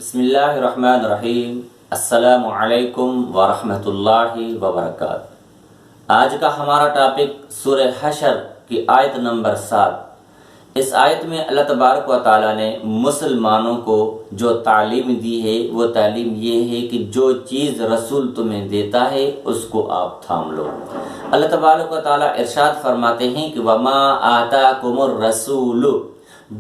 بسم اللہ الرحمن الرحیم۔ السلام علیکم ورحمۃ اللہ وبرکاتہ۔ آج کا ہمارا ٹاپک سورہ حشر کی آیت نمبر 7۔ اس آیت میں اللہ تبارک و تعالیٰ نے مسلمانوں کو جو تعلیم دی ہے وہ تعلیم یہ ہے کہ جو چیز رسول تمہیں دیتا ہے اس کو آپ تھام لو۔ اللہ تبارک و تعالیٰ ارشاد فرماتے ہیں کہ وما آتاکم الرسول،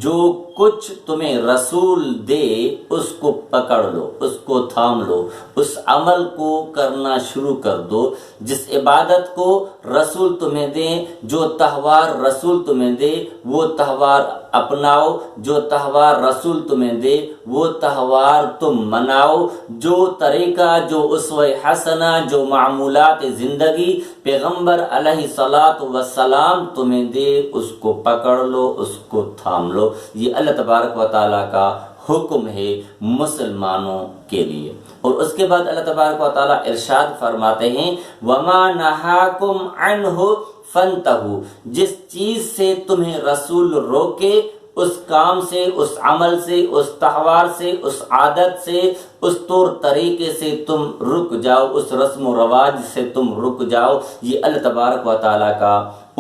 جو کچھ تمہیں رسول دے اس کو پکڑ لو، اس کو تھام لو، اس عمل کو کرنا شروع کر دو۔ جس عبادت کو رسول تمہیں دے، جو تہوار رسول تمہیں دے وہ تہوار اپناؤ، جو تہوار رسول تمہیں دے وہ تہوار تم مناؤ۔ جو طریقہ، جو اسوہ حسنہ، جو معمولات زندگی پیغمبر علیہ الصلاۃ والسلام تمہیں دے اس کو پکڑ لو، اس کو تھام لو۔ یہ اللہ تبارک و تعالیٰ کا حکم ہے مسلمانوں کے لیے۔ اور اس کے بعد اللہ تبارک و تعالیٰ ارشاد فرماتے ہیں وَمَا نَهَاكُمْ عَنْهُ فَانْتَهُوا، جس چیز سے تمہیں رسول روکے اس کام سے، اس عمل سے، اس تہوار سے، اس عادت سے، اس طور طریقے سے تم رک جاؤ، اس رسم و رواج سے تم رک جاؤ۔ یہ اللہ تبارک و تعالیٰ کا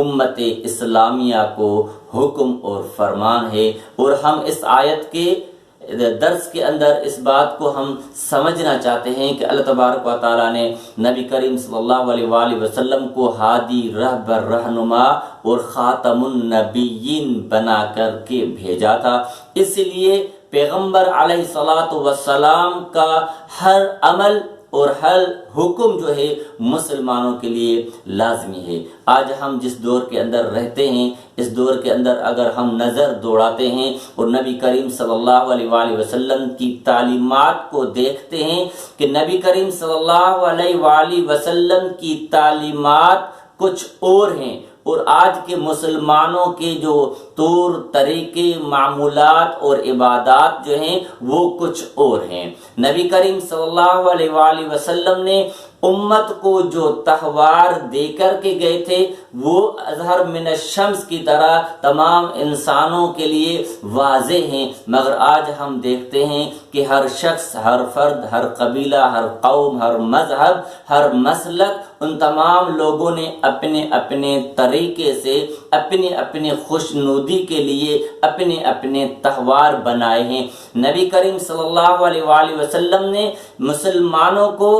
امت اسلامیہ کو حکم اور فرمان ہے۔ اور ہم اس آیت کے درس کے اندر اس بات کو ہم سمجھنا چاہتے ہیں کہ اللہ تبارک و تعالیٰ نے نبی کریم صلی اللہ علیہ وآلہ وسلم کو ہادی، رہبر، رہنما اور خاتم النبیین بنا کر کے بھیجا تھا۔ اس لیے پیغمبر علیہ الصلاۃ والسلام کا ہر عمل اور ہر حکم جو ہے مسلمانوں کے لیے لازمی ہے۔ آج ہم جس دور کے اندر رہتے ہیں اس دور کے اندر اگر ہم نظر دوڑاتے ہیں اور نبی کریم صلی اللہ علیہ وآلہ وسلم کی تعلیمات کو دیکھتے ہیں کہ نبی کریم صلی اللہ علیہ وآلہ وسلم کی تعلیمات کچھ اور ہیں اور آج کے مسلمانوں کے جو طور طریقے، معمولات اور عبادات جو ہیں وہ کچھ اور ہیں۔ نبی کریم صلی اللہ علیہ وآلہ وسلم نے امت کو جو تہوار دے کر کے گئے تھے وہ اظہر من الشمس کی طرح تمام انسانوں کے لیے واضح ہیں، مگر آج ہم دیکھتے ہیں کہ ہر شخص، ہر فرد، ہر قبیلہ، ہر قوم، ہر مذہب، ہر مسلک، ان تمام لوگوں نے اپنے اپنے طریقے سے اپنے اپنے خوشنودی کے لیے اپنے اپنے تہوار بنائے ہیں۔ نبی کریم صلی اللہ علیہ وآلہ وسلم نے مسلمانوں کو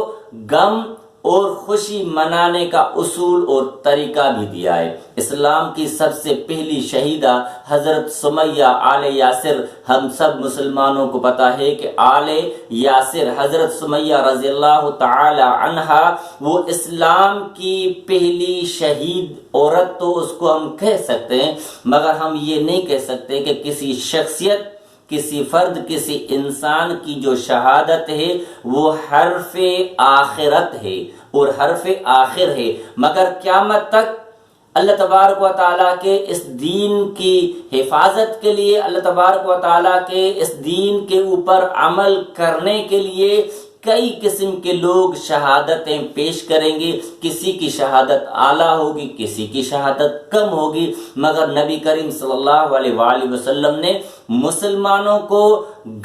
غم اور خوشی منانے کا اصول اور طریقہ بھی دیا ہے۔ اسلام کی سب سے پہلی شہیدہ حضرت سمیہ آل یاسر، ہم سب مسلمانوں کو پتہ ہے کہ آل یاسر حضرت سمیہ رضی اللہ تعالی عنہا وہ اسلام کی پہلی شہید عورت تو اس کو ہم کہہ سکتے ہیں، مگر ہم یہ نہیں کہہ سکتے کہ کسی شخصیت، کسی فرد، کسی انسان کی جو شہادت ہے وہ حرف آخرت ہے اور حرف آخر ہے، مگر قیامت تک اللہ تبارک و تعالیٰ کے اس دین کی حفاظت کے لیے، اللہ تبارک و تعالیٰ کے اس دین کے اوپر عمل کرنے کے لیے کئی قسم کے لوگ شہادتیں پیش کریں گے۔ کسی کی شہادت اعلیٰ ہوگی، کسی کی شہادت کم ہوگی، مگر نبی کریم صلی اللہ علیہ وآلہ وسلم نے مسلمانوں کو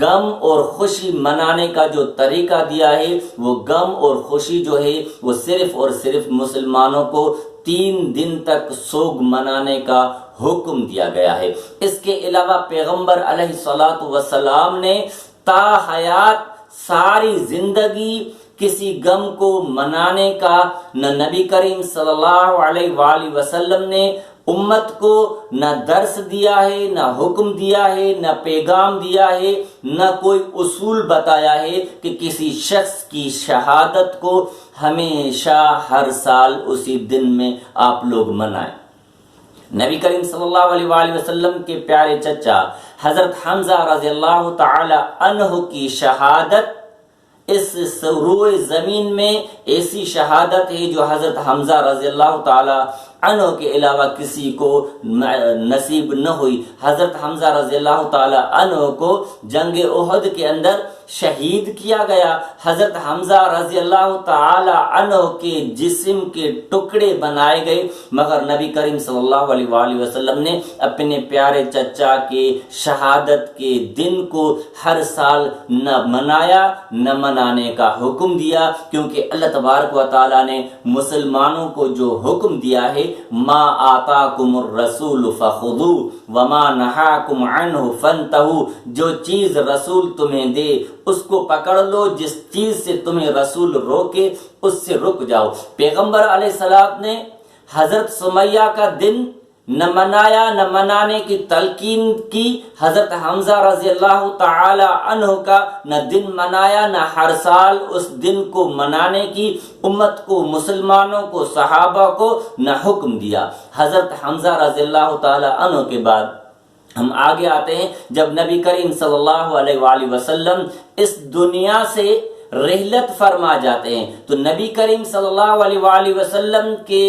غم اور خوشی منانے کا جو طریقہ دیا ہے وہ غم اور خوشی جو ہے وہ صرف اور صرف مسلمانوں کو 3 دن تک سوگ منانے کا حکم دیا گیا ہے۔ اس کے علاوہ پیغمبر علیہ الصلاۃ والسلام نے تا حیات ساری زندگی کسی غم کو منانے کا نہ نبی کریم صلی اللہ علیہ وآلہ وسلم نے امت کو نہ درس دیا ہے، نہ حکم دیا ہے، نہ پیغام دیا ہے، نہ کوئی اصول بتایا ہے کہ کسی شخص کی شہادت کو ہمیشہ ہر سال اسی دن میں آپ لوگ منائیں۔ نبی کریم صلی اللہ علیہ وآلہ وسلم کے پیارے چچا حضرت حمزہ رضی اللہ تعالی عنہ کی شہادت اس روئے زمین میں ایسی شہادت ہے جو حضرت حمزہ رضی اللہ تعالی عنہ کے علاوہ کسی کو نصیب نہ ہوئی۔ حضرت حمزہ رضی اللہ تعالی عنہ کو جنگ احد کے اندر شہید کیا گیا، حضرت حمزہ رضی اللہ تعالی عنہ کے جسم کے ٹکڑے بنائے گئے، مگر نبی کریم صلی اللہ علیہ وآلہ وسلم نے اپنے پیارے چچا کے شہادت کے دن کو ہر سال نہ منایا نہ منانے کا حکم دیا، کیونکہ اللہ تبارک و تعالیٰ نے مسلمانوں کو جو حکم دیا ہے، ما آتاکم الرسول فخذوہ وما نہاکم عنہ فانتہوا، جو چیز رسول تمہیں دے اس کو پکڑ لو، جس چیز سے تمہیں رسول روکے اس سے رک جاؤ۔ پیغمبر علیہ السلام نے حضرت سمیہ کا دن نہ منایا نہ منانے کی تلقین کی، حضرت حمزہ رضی اللہ تعالی عنہ کا نہ دن منایا نہ ہر سال اس دن کو منانے کی امت کو، مسلمانوں کو، صحابہ کو نہ حکم دیا۔ حضرت حمزہ رضی اللہ تعالی عنہ کے بعد ہم آگے آتے ہیں، جب نبی کریم صلی اللہ علیہ وآلہ وسلم اس دنیا سے رحلت فرما جاتے ہیں، تو نبی کریم صلی اللہ علیہ وآلہ وسلم کے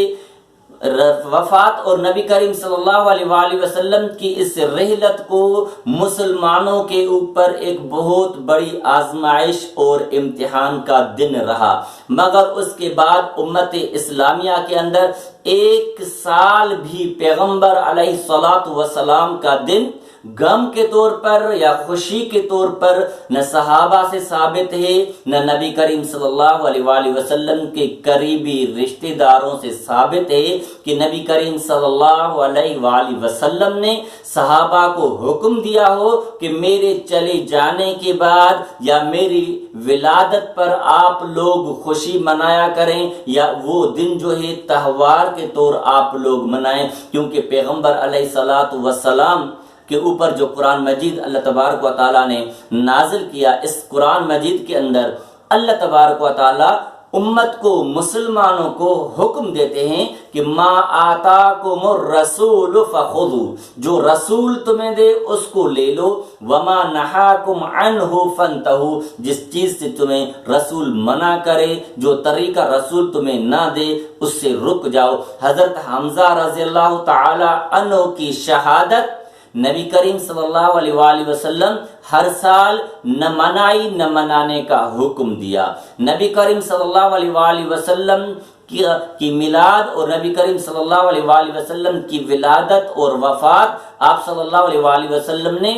وفات اور نبی کریم صلی اللہ علیہ وآلہ وسلم کی اس رحلت کو مسلمانوں کے اوپر ایک بہت بڑی آزمائش اور امتحان کا دن رہا، مگر اس کے بعد امت اسلامیہ کے اندر ایک سال بھی پیغمبر علیہ الصلاۃ والسلام کا دن غم کے طور پر یا خوشی کے طور پر نہ صحابہ سے ثابت ہے، نہ نبی کریم صلی اللہ علیہ وآلہ وسلم کے قریبی رشتہ داروں سے ثابت ہے کہ نبی کریم صلی اللہ علیہ وآلہ وسلم نے صحابہ کو حکم دیا ہو کہ میرے چلے جانے کے بعد یا میری ولادت پر آپ لوگ خوشی منایا کریں، یا وہ دن جو ہے تہوار کے طور آپ لوگ منائیں، کیونکہ پیغمبر علیہ الصلاۃ والسلام کے اوپر جو قرآن مجید اللہ تبارک و تعالیٰ نے نازل کیا، اس قرآن مجید کے اندر اللہ تبارک و تعالیٰ امت کو، مسلمانوں کو حکم دیتے ہیں کہ ما آتاکم الرسول فخذوا، جو رسول تمہیں دے اس کو لے لو، وما نہاکم عنہ فانتہوا، جس چیز سے تمہیں رسول منع کرے، جو طریقہ رسول تمہیں نہ دے اس سے رک جاؤ۔ حضرت حمزہ رضی اللہ تعالی عنہ کی شہادت نبی کریم صلی اللہ علیہ وآلہ وسلم ہر سال نہ منائی نہ منانے کا حکم دیا۔ نبی کریم صلی اللہ علیہ وآلہ وسلم کی میلاد اور نبی کریم صلی اللہ علیہ وآلہ وسلم کی ولادت اور وفات، آپ صلی اللہ علیہ وآلہ وسلم نے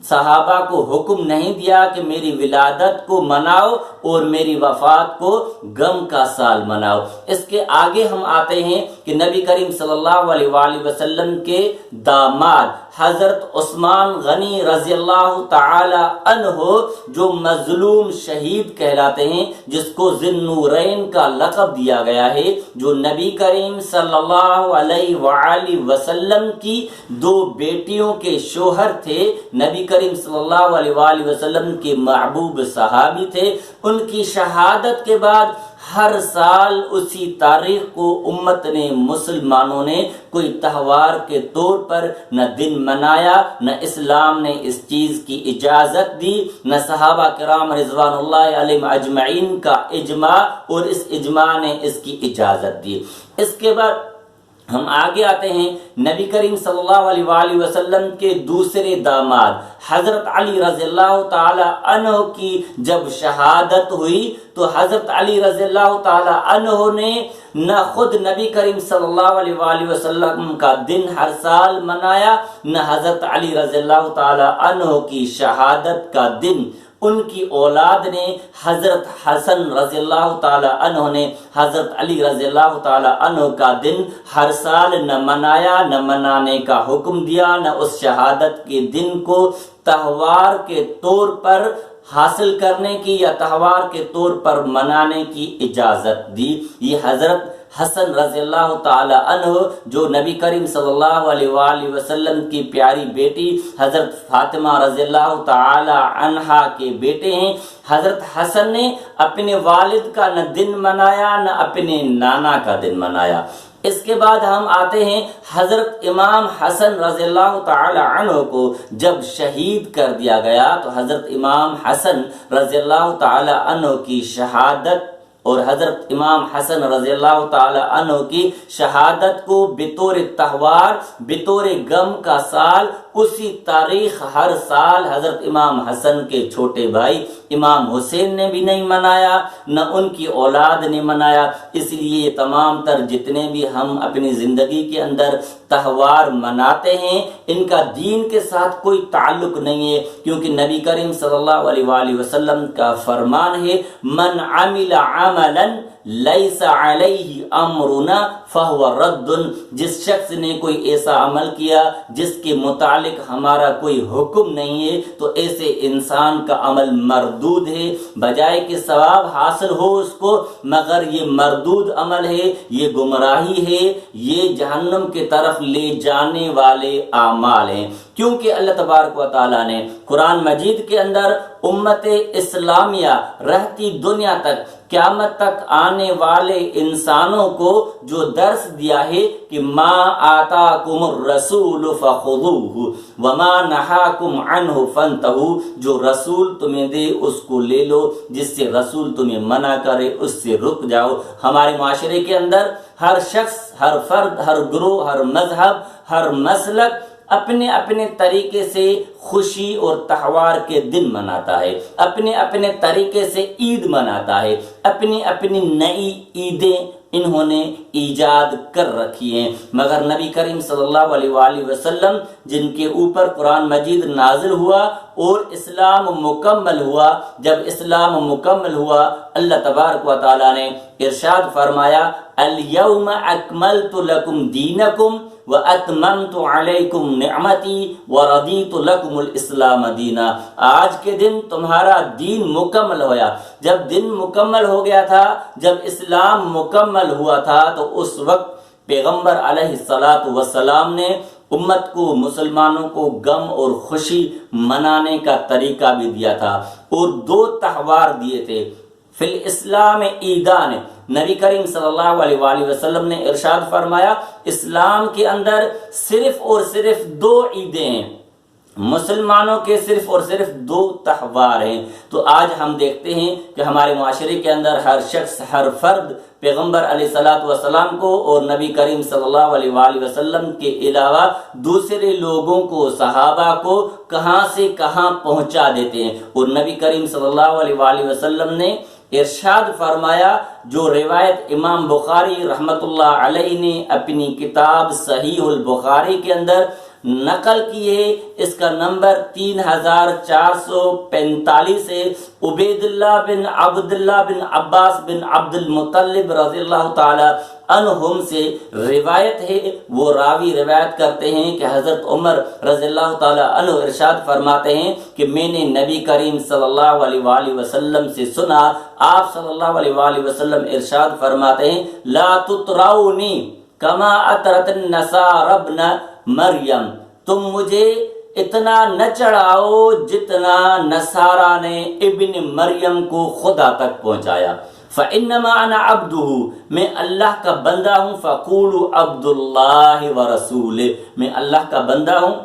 صحابہ کو حکم نہیں دیا کہ میری ولادت کو مناؤ اور میری وفات کو غم کا سال مناؤ۔ اس کے آگے ہم آتے ہیں کہ نبی کریم صلی اللہ علیہ وآلہ وسلم کے داماد حضرت عثمان غنی رضی اللہ تعالی عنہ، جو مظلوم شہید کہلاتے ہیں، جس کو ذی النورین کا لقب دیا گیا ہے، جو نبی کریم صلی اللہ علیہ وآلہ وسلم کی دو بیٹیوں کے شوہر تھے، نبی کریم صلی اللہ علیہ وآلہ وسلم کے محبوب صحابی تھے، ان کی شہادت کے بعد ہر سال اسی تاریخ کو امت نے، مسلمانوں نے کوئی تہوار کے طور پر نہ دن منایا، نہ اسلام نے اس چیز کی اجازت دی، نہ صحابہ کرام رضوان اللہ علیہم اجمعین کا اجماع اور اس اجماع نے اس کی اجازت دی۔ اس کے بعد ہم آگے آتے ہیں، نبی کریم صلی اللہ علیہ وآلہ وسلم کے دوسرے داماد حضرت علی رضی اللہ تعالی عنہ کی جب شہادت ہوئی تو حضرت علی رضی اللہ تعالی عنہ نے نہ خود نبی کریم صلی اللہ علیہ وآلہ وسلم کا دن ہر سال منایا، نہ حضرت علی رضی اللہ تعالی عنہ کی شہادت کا دن ان کی اولاد نے، حضرت حسن رضی اللہ تعالی عنہ نے حضرت علی رضی اللہ تعالی عنہ کا دن ہر سال نہ منایا، نہ منانے کا حکم دیا، نہ اس شہادت کے دن کو تہوار کے طور پر حاصل کرنے کی یا تہوار کے طور پر منانے کی اجازت دی۔ یہ حضرت حسن رضی اللہ تعالی عنہ، جو نبی کریم صلی اللہ علیہ وآلہ وسلم کی پیاری بیٹی حضرت فاطمہ رضی اللہ تعالی عنہا کے بیٹے ہیں، حضرت حسن نے اپنے والد کا نہ دن منایا نہ اپنے نانا کا دن منایا۔ اس کے بعد ہم آتے ہیں، حضرت امام حسن رضی اللہ تعالی عنہ کو جب شہید کر دیا گیا تو حضرت امام حسن رضی اللہ تعالی عنہ کی شہادت اور حضرت امام حسن رضی اللہ تعالی عنہ کی شہادت کو بطور تہوار، بطور غم کا سال، اسی تاریخ ہر سال حضرت امام حسن کے چھوٹے بھائی امام حسین نے بھی نہیں منایا، نہ ان کی اولاد نے منایا۔ اس لیے تمام تر جتنے بھی ہم اپنی زندگی کے اندر تہوار مناتے ہیں ان کا دین کے ساتھ کوئی تعلق نہیں ہے، کیونکہ نبی کریم صلی اللہ علیہ وآلہ وسلم کا فرمان ہے من عمل عملا لیس علیہ امرنا فہو رد، جس شخص نے کوئی ایسا عمل کیا جس کے متعلق ہمارا کوئی حکم نہیں ہے تو ایسے انسان کا عمل مردود ہے، بجائے کہ ثواب حاصل ہو اس کو، مگر یہ مردود عمل ہے، یہ گمراہی ہے، یہ جہنم کی طرف لے جانے والے اعمال ہیں۔ کیونکہ اللہ تبارک و تعالیٰ نے قرآن مجید کے اندر امت اسلامیہ رہتی دنیا تک قیامت تک آنے والے انسانوں کو جو درس دیا ہے کہ ما آتاکم الرسول فخذوہ وما نہاکم عنہ فانتہوا، جو رسول تمہیں دے اس کو لے لو، جس سے رسول تمہیں منع کرے اس سے رک جاؤ۔ ہمارے معاشرے کے اندر ہر شخص، ہر فرد، ہر گروہ، ہر مذہب، ہر مسلک اپنے اپنے طریقے سے خوشی اور تہوار کے دن مناتا ہے، اپنے اپنے طریقے سے عید مناتا ہے، اپنی اپنی نئی عیدیں انہوں نے ایجاد کر رکھی ہیں، مگر نبی کریم صلی اللہ علیہ وآلہ وسلم جن کے اوپر قرآن مجید نازل ہوا اور اسلام مکمل ہوا، جب اسلام مکمل ہوا اللہ تبارک و تعالیٰ نے ارشاد فرمایا الیوم اکملت لکم دینکم وَأَتْمَمْتُ عَلَيْكُمْ نِعْمَتِي وَرَضِيتُ لَكُمُ الْإِسْلَامَ دِينًا، آج کے دن تمہارا دین مکمل ہویا۔ جب دن مکمل ہو گیا تھا، جب اسلام مکمل ہوا تھا تو اس وقت پیغمبر علیہ السلام نے امت کو، مسلمانوں کو غم اور خوشی منانے کا طریقہ بھی دیا تھا، اور دو تہوار دیے تھے۔ فی الاسلام عیدان، نبی کریم صلی اللہ علیہ وآلہ وسلم نے ارشاد فرمایا اسلام کے اندر صرف اور صرف دو عیدیں ہیں، مسلمانوں کے صرف اور صرف دو تہوار ہیں۔ تو آج ہم دیکھتے ہیں کہ ہمارے معاشرے کے اندر ہر شخص، ہر فرد پیغمبر علیہ السلام کو اور نبی کریم صلی اللہ علیہ وآلہ وسلم کے علاوہ دوسرے لوگوں کو، صحابہ کو کہاں سے کہاں پہنچا دیتے ہیں، اور نبی کریم صلی اللہ علیہ وآلہ وسلم نے ارشاد فرمایا، جو روایت امام بخاری رحمت اللہ علیہ نے اپنی کتاب صحیح البخاری کے اندر نقل کی ہے، اس کا نمبر 3445 ہے۔ عبید اللہ بن عبداللہ بن عباس بن عبد المطلب رضی اللہ تعالی عنہم سے روایت ہے، وہ راوی روایت کرتے ہیں کہ حضرت عمر رضی اللہ تعالی عنہ ارشاد فرماتے ہیں کہ میں نے نبی کریم صلی اللہ علیہ وآلہ وسلم سے سنا، آپ صلی اللہ علیہ وآلہ وسلم ارشاد فرماتے ہیں لا تطرونی کما اطرت النصارى ابن مریم، تم مجھے اتنا نہ چڑھاؤ جتنا نصارہ نے ابن مریم کو خدا تک پہنچایا۔ فَإِنَّمَا أَنَا عَبْدُهُ، میں اللہ کا بندہ ہوں، فَقُولُوا عَبْدُ اللَّهِ وَرَسُولِهِ، میں اللہ کا بندہ ہوں،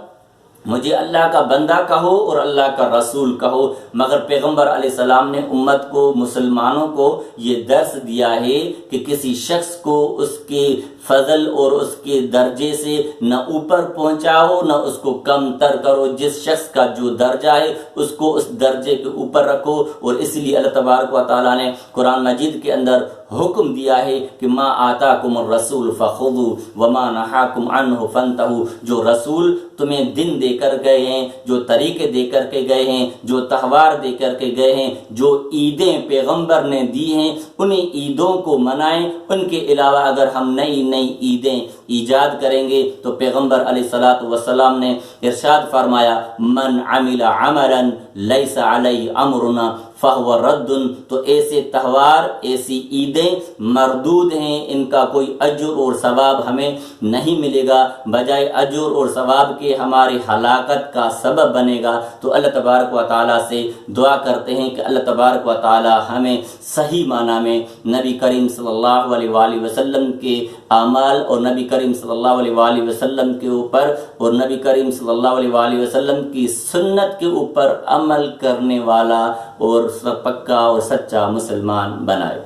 مجھے اللہ کا بندہ کہو اور اللہ کا رسول کہو۔ مگر پیغمبر علیہ السلام نے امت کو، مسلمانوں کو یہ درس دیا ہے کہ کسی شخص کو اس کے فضل اور اس کے درجے سے نہ اوپر پہنچاؤ نہ اس کو کم تر کرو، جس شخص کا جو درجہ ہے اس کو اس درجے کے اوپر رکھو۔ اور اس لیے اللہ تبارک و تعالیٰ نے قرآن مجید کے اندر حکم دیا ہے کہ ما آتاکم الرسول فخذوا وما نہاکم عنہ فانتہوا، جو رسول تمہیں دن دے کر گئے ہیں، جو طریقے دے کر کے گئے ہیں، جو تہوار دے کر کے گئے ہیں، جو عیدیں پیغمبر نے دی ہیں، انہیں عیدوں کو منائیں۔ ان کے علاوہ اگر ہم نئی نئی عیدیں ایجاد کریں گے تو پیغمبر علیہ السلام نے ارشاد فرمایا من عمل عملا لیس علیہ امرنا فہو رد، تو ایسے تہوار، ایسی عیدیں مردود ہیں، ان کا کوئی اجر اور ثواب ہمیں نہیں ملے گا، بجائے اجر اور ثواب کے ہماری ہلاکت کا سبب بنے گا۔ تو اللہ تبارک و تعالیٰ سے دعا کرتے ہیں کہ اللہ تبارک و تعالیٰ ہمیں صحیح معنی میں نبی کریم صلی اللہ علیہ وآلہ وسلم کے اعمال اور نبی کریم صلی اللہ علیہ وآلہ وسلم کے اوپر اور نبی کریم صلی اللہ علیہ وآلہ وسلم کی سنت کے اوپر عمل کرنے والا اور پکا اور سچا مسلمان بنائے۔